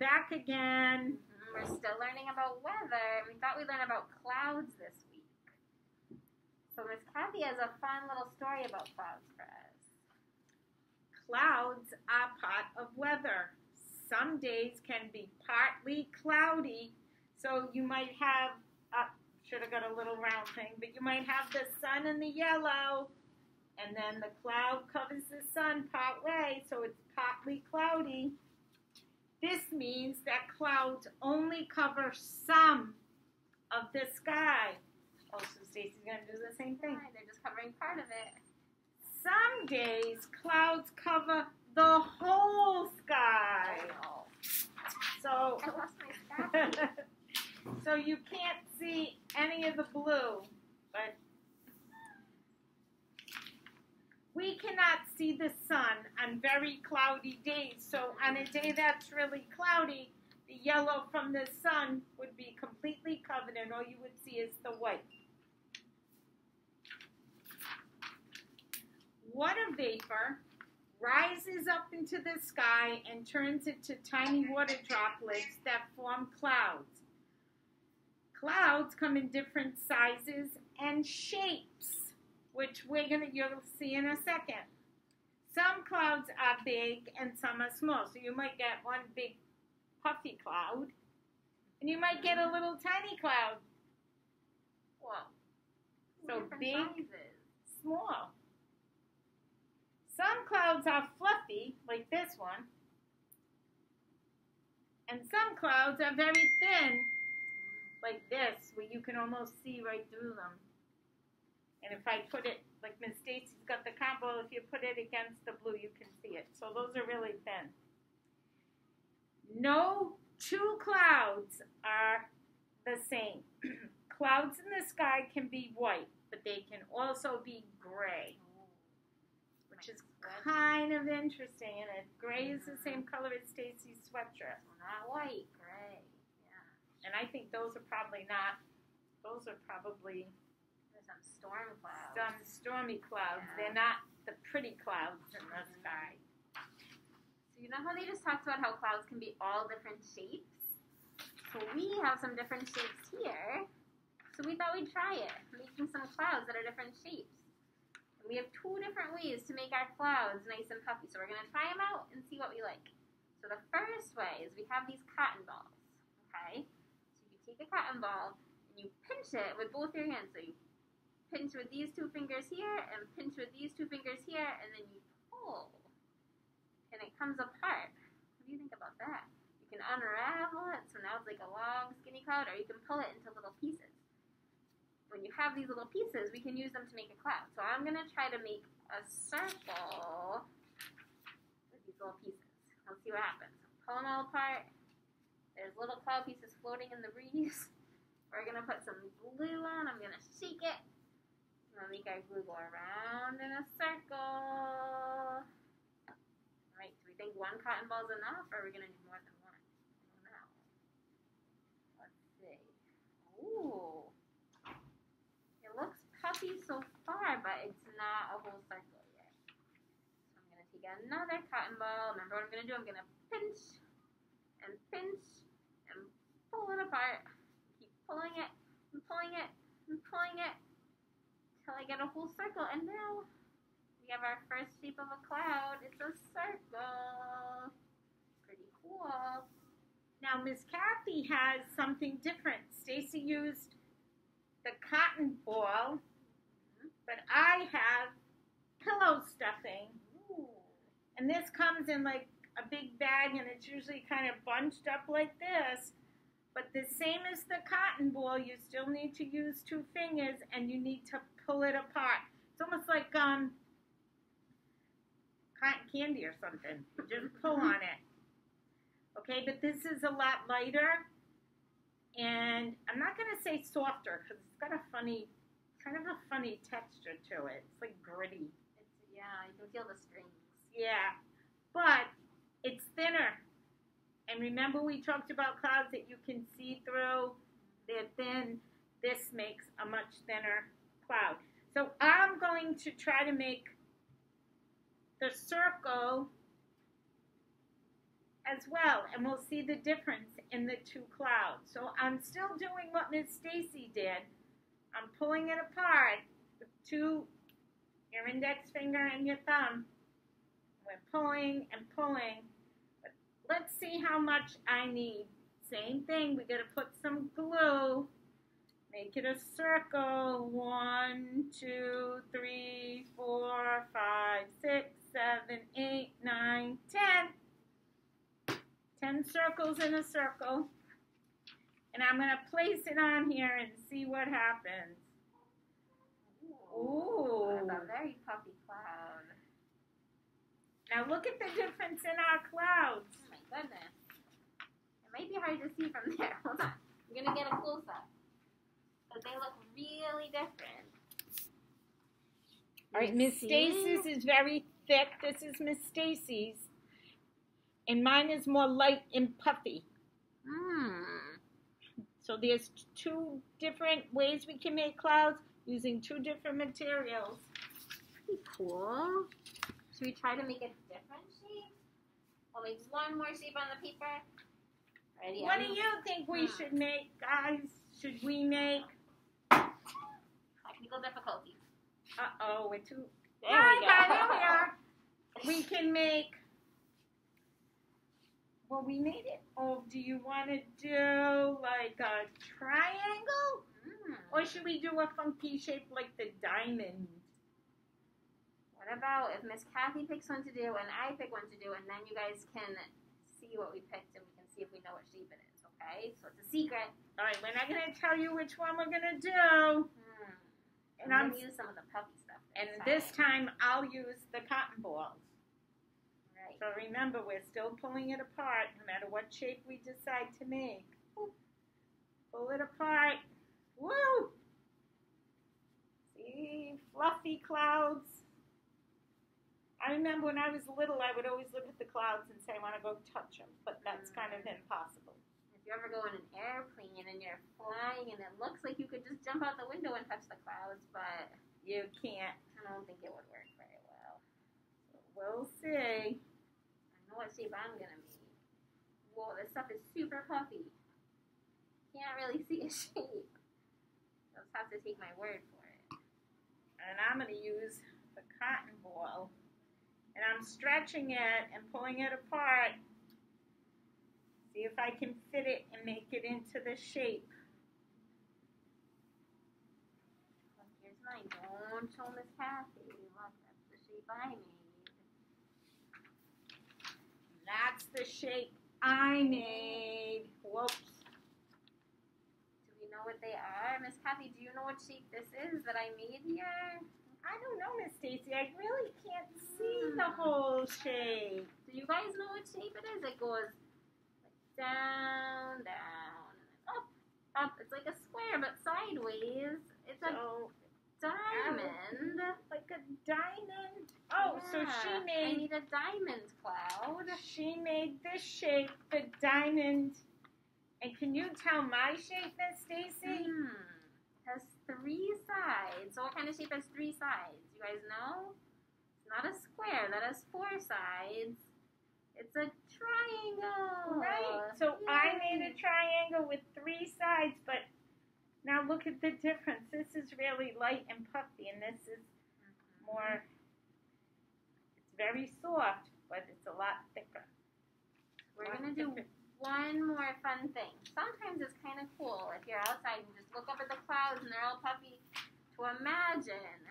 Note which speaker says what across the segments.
Speaker 1: back again.
Speaker 2: We're still learning about weather. We thought we'd learn about clouds this week. So Miss Cathy has a fun little story about clouds for us.
Speaker 1: Clouds are part of weather. Some days can be partly cloudy. So you might have, should have got a little round thing, but you might have the sun in the yellow, and then the cloud covers the sun part way, so it's partly cloudy. This means that clouds only cover some of the sky. Oh, so Stacey's going to do the same thing.
Speaker 2: Right, they're just covering part of it.
Speaker 1: Some days, clouds cover the whole sky.
Speaker 2: Oh.
Speaker 1: So,
Speaker 2: I lost my stack.
Speaker 1: so you can't see any of the blue, but we cannot see the sun on very cloudy days. So on a day that's really cloudy, the yellow from the sun would be completely covered and all you would see is the white. Water vapor rises up into the sky and turns into tiny water droplets that form clouds. Clouds come in different sizes and shapes, which you'll see in a second. Some clouds are big and some are small. So you might get one big puffy cloud, and you might get a little tiny cloud.
Speaker 2: Whoa.
Speaker 1: So big,
Speaker 2: sizes.
Speaker 1: small. Some clouds are fluffy, like this one. And some clouds are very thin, like this, where you can almost see right through them. And if I put it, like Miss Stacey's got the combo, if you put it against the blue, you can see it. So those are really thin. No two clouds are the same. Clouds in the sky can be white, but they can also be gray, which is kind of interesting. And if gray is the same color as Stacey's sweatshirt.
Speaker 2: So not white, gray. Yeah.
Speaker 1: And I think those are probably not, those are probably
Speaker 2: some storm clouds.
Speaker 1: some stormy clouds.
Speaker 2: Yeah.
Speaker 1: They're not the pretty clouds in the sky.
Speaker 2: So you know how they just talked about how clouds can be all different shapes? So we have some different shapes here. So we thought we'd try it, making some clouds that are different shapes. And we have two different ways to make our clouds nice and puffy. So we're going to try them out and see what we like. So the first way is we have these cotton balls. Okay? So you take a cotton ball and you pinch it with both your hands. So you pinch with these two fingers here and pinch with these two fingers here, and then you pull. And it comes apart. What do you think about that? You can unravel it, so now it's like a long, skinny cloud, or you can pull it into little pieces. When you have these little pieces, we can use them to make a cloud. So I'm going to try to make a circle with these little pieces. Let's see what happens. Pull them all apart. There's little cloud pieces floating in the breeze. We're going to put some glue on. I'm going to shake it. I'm going to make our glue go around in a circle. Alright, do we think one cotton ball is enough, or are we going to do more than one? I don't know. Let's see. Ooh. It looks puffy so far, but it's not a whole circle yet. So I'm going to take another cotton ball. Remember what I'm going to do? I'm going to pinch and pull it apart. Keep pulling it and pulling it and pulling it till I get a whole circle. And now we have our first shape of a cloud. It's a circle. Pretty cool.
Speaker 1: Now, Miss Cathy has something different. Stacey used the cotton ball, but I have pillow stuffing.
Speaker 2: Ooh.
Speaker 1: And this comes in like a big bag, and it's usually kind of bunched up like this. But the same as the cotton ball, you still need to use two fingers, and you need to pull it apart. It's almost like cotton candy or something. You just pull on it. Okay, but this is a lot lighter, and I'm not going to say softer because it's got a funny, kind of a funny texture to it. It's like gritty.
Speaker 2: Yeah, you can feel the strings.
Speaker 1: Yeah, but it's thinner. And remember we talked about clouds that you can see through. They're thin. This makes a much thinner cloud. So I'm going to try to make the circle as well, and we'll see the difference in the two clouds. So I'm still doing what Miss Stacey did. I'm pulling it apart with your index finger and your thumb. We're pulling and pulling. But let's see how much I need. Same thing, we gotta put some glue. Make it a circle. 1, 2, 3, 4, 5, 6, 7, 8, 9, 10. 10 circles in a circle. And I'm gonna place it on here and see what happens. Ooh.
Speaker 2: That's a very puffy cloud.
Speaker 1: Now look at the difference in our clouds.
Speaker 2: Oh my goodness. It might be hard to see from there. Hold on. I'm going to get a close-up. But they look really different.
Speaker 1: All right, Miss Stacey's is very thick. This is Miss Stacey's. And mine is more light and puffy. So there's 2 different ways we can make clouds using 2 different materials.
Speaker 2: Pretty cool. Should we try to make a different shape? I'll make one more shape on the paper. Ready?
Speaker 1: What do you think we should make, guys? Should we make...
Speaker 2: Technical difficulties.
Speaker 1: Uh-oh, we're too...
Speaker 2: There we go.
Speaker 1: Here we are. We can make... Well, we made it. Oh, do you want to do like a triangle? Or should we do a funky shape like the diamond?
Speaker 2: What about if Miss Cathy picks one to do and I pick one to do, and then you guys can see what we picked and we can see if we know what shape it is, okay? So it's a secret.
Speaker 1: All right, we're not going to tell you which one we're going to do.
Speaker 2: And I'm going to use some of the puffy stuff.
Speaker 1: And this time I'll use the cotton balls.
Speaker 2: Right.
Speaker 1: So remember, we're still pulling it apart no matter what shape we decide to make. Pull it apart. Woo! See? Fluffy clouds. I remember when I was little, I would always look at the clouds and say, I want to go touch them. But that's kind of impossible.
Speaker 2: If you ever go in an airplane and you're flying and it looks like you could just jump out the window and touch the clouds, but
Speaker 1: you can't.
Speaker 2: I don't think it would work very well.
Speaker 1: So we'll see.
Speaker 2: I know what shape I'm going to make. Whoa, this stuff is super puffy. Can't really see a shape. You'll just have to take my word for it.
Speaker 1: And I'm going to use the cotton ball. And I'm stretching it and pulling it apart. See if I can fit it and make it into the shape.
Speaker 2: Look, here's mine. Don't show Miss Cathy. Look, that's the shape I made.
Speaker 1: That's the shape I made. Whoops.
Speaker 2: Do we know what they are? Miss Cathy, do you know what shape this is that I made here?
Speaker 1: I don't know, Miss Stacey. I really can't see the whole shape.
Speaker 2: Do you guys know what shape it is? It goes like down, down, and then up, up. It's like a square, but sideways. It's a diamond.
Speaker 1: Like a diamond? Oh,
Speaker 2: Yeah,
Speaker 1: so she
Speaker 2: I
Speaker 1: made...
Speaker 2: need a diamond cloud.
Speaker 1: She made this shape, the diamond. And can you tell my shape, Miss Stacey?
Speaker 2: Has 3 sides. So what kind of shape has 3 sides? You guys know? It's not a square. That has 4 sides. It's a triangle.
Speaker 1: Right. So
Speaker 2: Yay.
Speaker 1: I made a triangle with 3 sides, but now look at the difference. This is really light and puffy, and this is more, it's very soft, but it's a lot thicker.
Speaker 2: We're going to do one more fun thing. Sometimes it's kind of cool if you're outside and just look up at the clouds and they're all puffy to imagine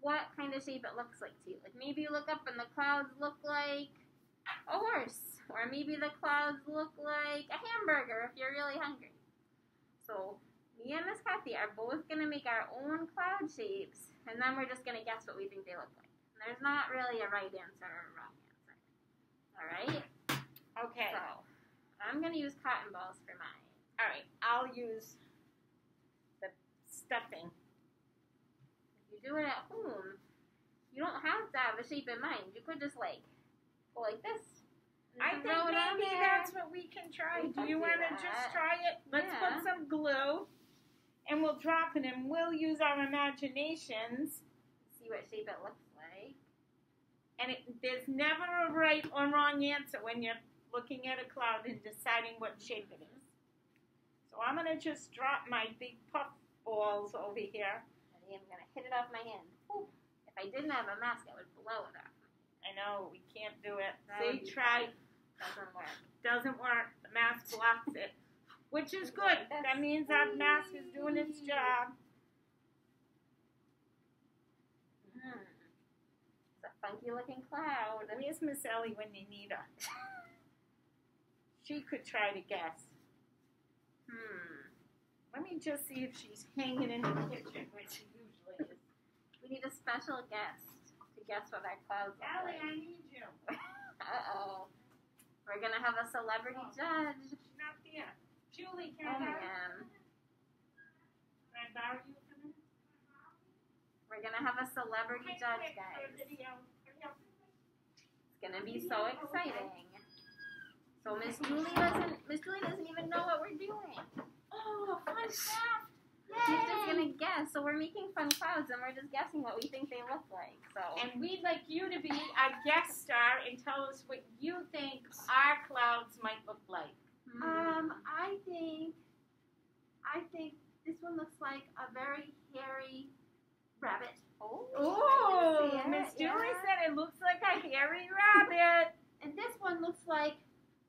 Speaker 2: what kind of shape it looks like to you. Like maybe you look up and the clouds look like a horse, or maybe the clouds look like a hamburger if you're really hungry. So me and Miss Cathy are both going to make our own cloud shapes, and then we're just going to guess what we think they look like. And there's not really a right answer or a wrong answer. All right?
Speaker 1: Okay.
Speaker 2: So I'm going to use cotton balls for mine.
Speaker 1: All right. I'll use the stuffing.
Speaker 2: If you do it at home, you don't have to have a shape in mind. You could just like go like this.
Speaker 1: I think maybe that's what we can try. Do you want to just try it? Let's put some glue, and we'll drop it, and we'll use our imaginations.
Speaker 2: See what shape it looks like.
Speaker 1: And there's never a right or wrong answer when you're looking at a cloud and deciding what shape it is. So I'm going to just drop my big puff balls over here.
Speaker 2: I'm going to hit it off my hand. Ooh. If I didn't have a mask, I would blow it off.
Speaker 1: I know, we can't do it.
Speaker 2: That would
Speaker 1: See,
Speaker 2: be
Speaker 1: try.
Speaker 2: Doesn't work.
Speaker 1: Doesn't work. The mask blocks it. Which is good. That means our mask is doing its job.
Speaker 2: It's a funky looking cloud.
Speaker 1: Where's Miss Ellie when you need her? She could try to guess. Let me just see if she's hanging in the kitchen, where she usually is.
Speaker 2: We need a special guest to guess what our clouds look
Speaker 1: Ellie,
Speaker 2: like.
Speaker 1: I need you.
Speaker 2: Uh-oh. We're going to have a celebrity judge.
Speaker 1: She's not there. Julie,
Speaker 2: Oh,
Speaker 1: can
Speaker 2: man.
Speaker 1: I borrow you for a minute?
Speaker 2: We're going to have a celebrity judge, guys. It's going to be so exciting. So Miss Julie doesn't even know what we're doing.
Speaker 1: Oh, fun craft!
Speaker 2: She's just going to guess. So we're making fun clouds, and we're just guessing what we think they look like. So.
Speaker 1: And we'd like you to be our guest star and tell us what you think our clouds might look like.
Speaker 3: I think this one looks like a very hairy rabbit.
Speaker 1: Oh, Miss Julie said it looks like a hairy rabbit.
Speaker 3: And this one looks like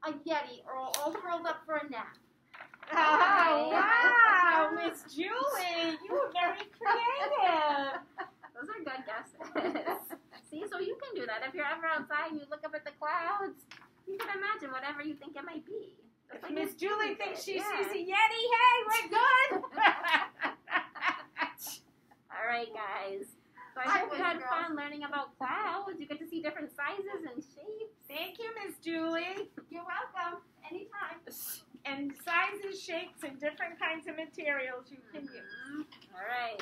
Speaker 3: a yeti, or all curled up for a nap.
Speaker 1: Oh, wow, Miss Julie, you were very creative.
Speaker 2: Those are good guesses. See, so you can do that. If you're ever outside and you look up at the clouds, you can imagine whatever you think it might be.
Speaker 1: If Miss Julie thinks she sees a yeti, hey, we're good.
Speaker 2: All right, guys. So I hope you had fun learning about clouds. You get to see different sizes and shapes.
Speaker 1: Thank you, Miss Julie.
Speaker 3: You're welcome. Anytime.
Speaker 1: And sizes, shapes, and different kinds of materials you can use.
Speaker 2: All right.